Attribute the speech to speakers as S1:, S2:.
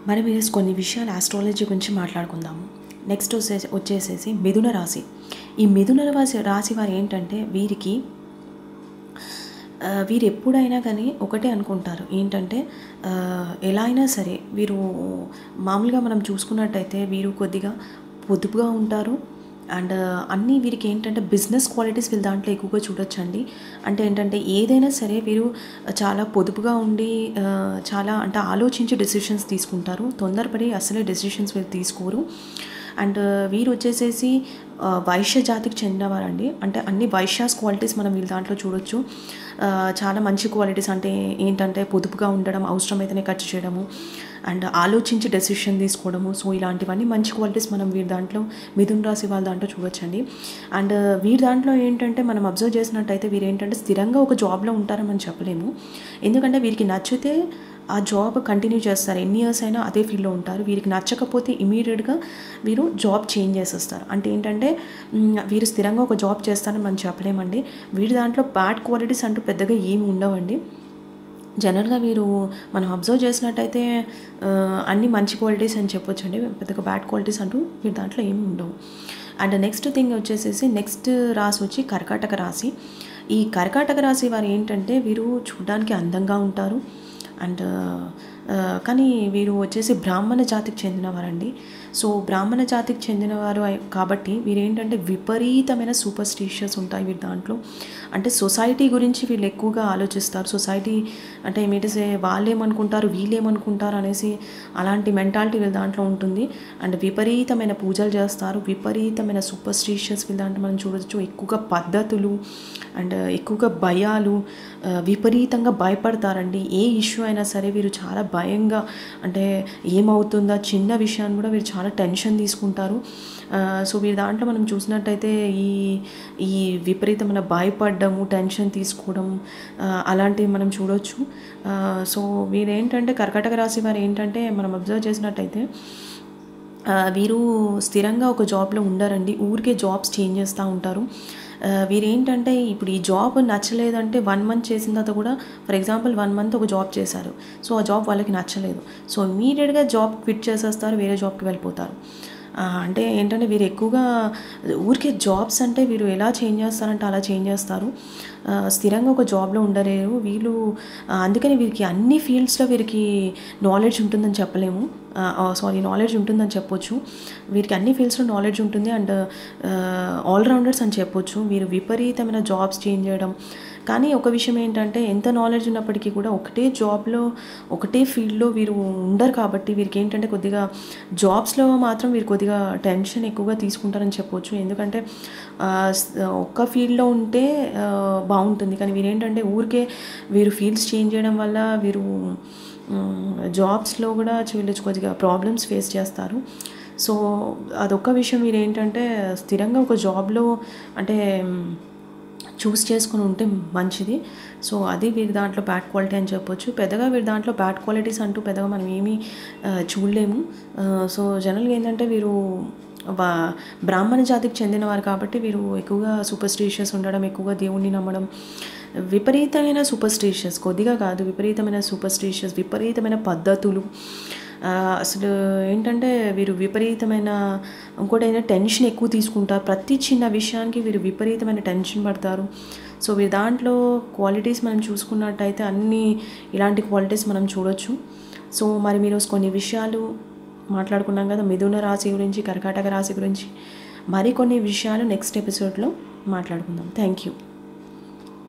S1: మనం ఈరోజు కొన్ని విషయాలు ఆస్ట్రాలజీ గురించి మాట్లాడుకుందాము. నెక్స్ట్ వచ్చేసేసి మిథున రాశి. ఈ మిథున రాశి వారు ఏంటంటే వీరు ఎప్పుడైనా కానీ ఒకటే అనుకుంటారు ఏంటంటే, ఎలా అయినా సరే వీరు మామూలుగా మనం చూసుకున్నట్టయితే వీరు కొద్దిగా పొదుపుగా ఉంటారు. అండ్ అన్నీ వీరికి ఏంటంటే బిజినెస్ క్వాలిటీస్ వీళ్ళ దాంట్లో ఎక్కువగా చూడొచ్చండి. అంటే ఏంటంటే ఏదైనా సరే వీరు చాలా పొదుపుగా ఉండి చాలా అంటే ఆలోచించి డెసిషన్స్ తీసుకుంటారు. తొందరపడి అసలే డెసిషన్స్ వీళ్ళు తీసుకోరు. అండ్ వీరు వచ్చేసేసి వైశ్య జాతికి చెందినవారండి. అంటే అన్ని వైశ్యాస్ క్వాలిటీస్ మనం వీళ్ళ దాంట్లో చూడొచ్చు. చాలా మంచి క్వాలిటీస్ అంటే ఏంటంటే పొదుపుగా ఉండడం, అవసరమైతేనే ఖర్చు చేయడము, అండ్ ఆలోచించి డెసిషన్ తీసుకోవడము. సో ఇలాంటివన్నీ మంచి క్వాలిటీస్ మనం వీరి దాంట్లో మిథున రాశి వాళ్ళ దాంట్లో చూడొచ్చండి. అండ్ వీరి దాంట్లో ఏంటంటే మనం అబ్జర్వ్ చేసినట్టయితే వీరు ఏంటంటే స్థిరంగా ఒక జాబ్లో ఉంటారని మనం చెప్పలేము. ఎందుకంటే వీరికి నచ్చితే ఆ జాబ్ కంటిన్యూ చేస్తారు, ఎన్ని ఇయర్స్ అయినా అదే ఫీల్డ్లో ఉంటారు. వీరికి నచ్చకపోతే ఇమీడియట్గా వీరు జాబ్ చేంజ్ చేసేస్తారు. అంటే ఏంటంటే వీరు స్థిరంగా ఒక జాబ్ చేస్తారని మనం చెప్పలేమండి. వీరి దాంట్లో బ్యాడ్ క్వాలిటీస్ అంటూ పెద్దగా ఏమి ఉండవండి. జనరల్గా వీరు మనం అబ్జర్వ్ చేసినట్టయితే అన్ని మంచి క్వాలిటీస్ అని చెప్పొచ్చండి. పెద్దగా బ్యాడ్ క్వాలిటీస్ అంటూ వీరి దాంట్లో ఏమి ఉండవు. అండ్ నెక్స్ట్ థింగ్ వచ్చేసేసి నెక్స్ట్ రాశి వచ్చి కర్కాటక రాశి. ఈ కర్కాటక రాశి వారు ఏంటంటే వీరు చూడడానికి అందంగా ఉంటారు. అండ్ కానీ వీరు వచ్చేసి బ్రాహ్మణ జాతికి చెందినవారండి. సో బ్రాహ్మణ జాతికి చెందినవారు కాబట్టి వీరు ఏంటంటే విపరీతమైన సూపర్స్టిషియస్ ఉంటాయి వీరి దాంట్లో. అంటే సొసైటీ గురించి వీళ్ళు ఎక్కువగా ఆలోచిస్తారు. సొసైటీ అంటే ఏమిటంటే వాళ్ళేమనుకుంటారు వీళ్ళేమనుకుంటారు అనేసి అలాంటి మెంటాలిటీ వీళ్ళ దాంట్లో ఉంటుంది. అండ్ విపరీతమైన పూజలు చేస్తారు, విపరీతమైన సూపర్స్టిషియస్ వీళ్ళ దాంట్లో మనం చూడవచ్చు. ఎక్కువగా పద్ధతులు అండ్ ఎక్కువగా భయాలు, విపరీతంగా భయపడతారండి. ఏ ఇష్యూ అయినా సరే వీరు చాలా భయంగా, అంటే ఏమవుతుందా చిన్న విషయాన్ని కూడా వీరు చాలా టెన్షన్ తీసుకుంటారు. సో వీరి దాంట్లో మనం చూసినట్టయితే ఈ విపరీతమైన భయపడము, టెన్షన్ తీసుకోవడం అలాంటివి మనం చూడవచ్చు. సో వీరు ఏంటంటే కర్కాటక రాశి వారు ఏంటంటే మనం అబ్జర్వ్ చేసినట్టయితే వీరు స్థిరంగా ఒక జాబ్లో ఉండరండి. ఊరికే జాబ్స్ చేంజ్ చేస్తూ ఉంటారు. వీరేంటంటే ఇప్పుడు ఈ జాబ్ నచ్చలేదంటే 1 మంత్ చేసిన తర్వాత కూడా, ఫర్ ఎగ్జాంపుల్ 1 మంత్ ఒక జాబ్ చేశారు. సో ఆ జాబ్ వాళ్ళకి నచ్చలేదు. సో ఇమీడియట్గా జాబ్ క్విట్ చేసేస్తారు, వేరే జాబ్కి వెళ్ళిపోతారు. అంటే ఏంటంటే వీరు ఎక్కువగా ఊరికే జాబ్స్ అంటే వీరు ఎలా చేంజ్ చేస్తారంటే అలా చేంజ్ చేస్తారు. స్థిరంగా ఒక జాబ్లో ఉండలేరు వీళ్ళు. అందుకని వీరికి అన్ని ఫీల్డ్స్లో వీరికి నాలెడ్జ్ ఉంటుందని చెప్పలేము. నాలెడ్జ్ ఉంటుందని చెప్పొచ్చు. వీరికి అన్ని ఫీల్డ్స్లో నాలెడ్జ్ ఉంటుంది. అండ్ ఆల్రౌండర్స్ అని చెప్పొచ్చు. వీరు విపరీతమైన జాబ్స్ చేంజ్ చేయడం. కానీ ఒక విషయం ఏంటంటే ఎంత నాలెడ్జ్ ఉన్నప్పటికీ కూడా ఒకటే జాబ్లో ఒకటే ఫీల్డ్లో వీరు ఉండరు. కాబట్టి వీరికి ఏంటంటే కొద్దిగా జాబ్స్లో మాత్రం వీరు కొద్దిగా టెన్షన్ ఎక్కువగా తీసుకుంటారని చెప్పొచ్చు. ఎందుకంటే ఒక్క ఫీల్డ్లో ఉంటే బాగుంటుంది. కానీ వీరేంటంటే ఊరికే వీరు ఫీల్డ్స్ చేంజ్ చేయడం వల్ల వీరు జాబ్స్లో కూడా వీళ్ళు కొద్దిగా ప్రాబ్లమ్స్ ఫేస్ చేస్తారు. సో అదొక్క విషయం. వీరు ఏంటంటే స్థిరంగా ఒక జాబ్లో అంటే చూస్ చేసుకుని ఉంటే మంచిది. సో అది వీరి దాంట్లో బ్యాడ్ క్వాలిటీ అని చెప్పొచ్చు. పెద్దగా వీరి దాంట్లో బ్యాడ్ క్వాలిటీస్ అంటూ పెద్దగా మనం ఏమీ చూడలేము. సో జనరల్గా ఏంటంటే వీరు బ్రాహ్మణ జాతికి చెందినవారు కాబట్టి వీరు ఎక్కువగా సూపర్స్టిషియస్ ఉండడం, ఎక్కువగా దేవుణ్ణి నమ్మడం, విపరీతమైన సూపర్స్టిషియస్, కొద్దిగా కాదు విపరీతమైన సూపర్స్టిషియస్, విపరీతమైన పద్ధతులు. అసలు ఏంటంటే వీరు విపరీతమైన ఇంకోటైనా టెన్షన్ ఎక్కువ తీసుకుంటారు. ప్రతి చిన్న విషయానికి వీరు విపరీతమైన టెన్షన్ పడతారు. సో వీరి దాంట్లో క్వాలిటీస్ మనం చూసుకున్నట్టయితే అన్ని ఇలాంటి క్వాలిటీస్ మనం చూడొచ్చు. సో మరి మీరు కొన్ని విషయాలు మాట్లాడుకున్నాం కదా మిథున రాశి గురించి, కర్కాటక రాశి గురించి. మరికొన్ని విషయాలు నెక్స్ట్ ఎపిసోడ్లో మాట్లాడుకుందాం. Thank you.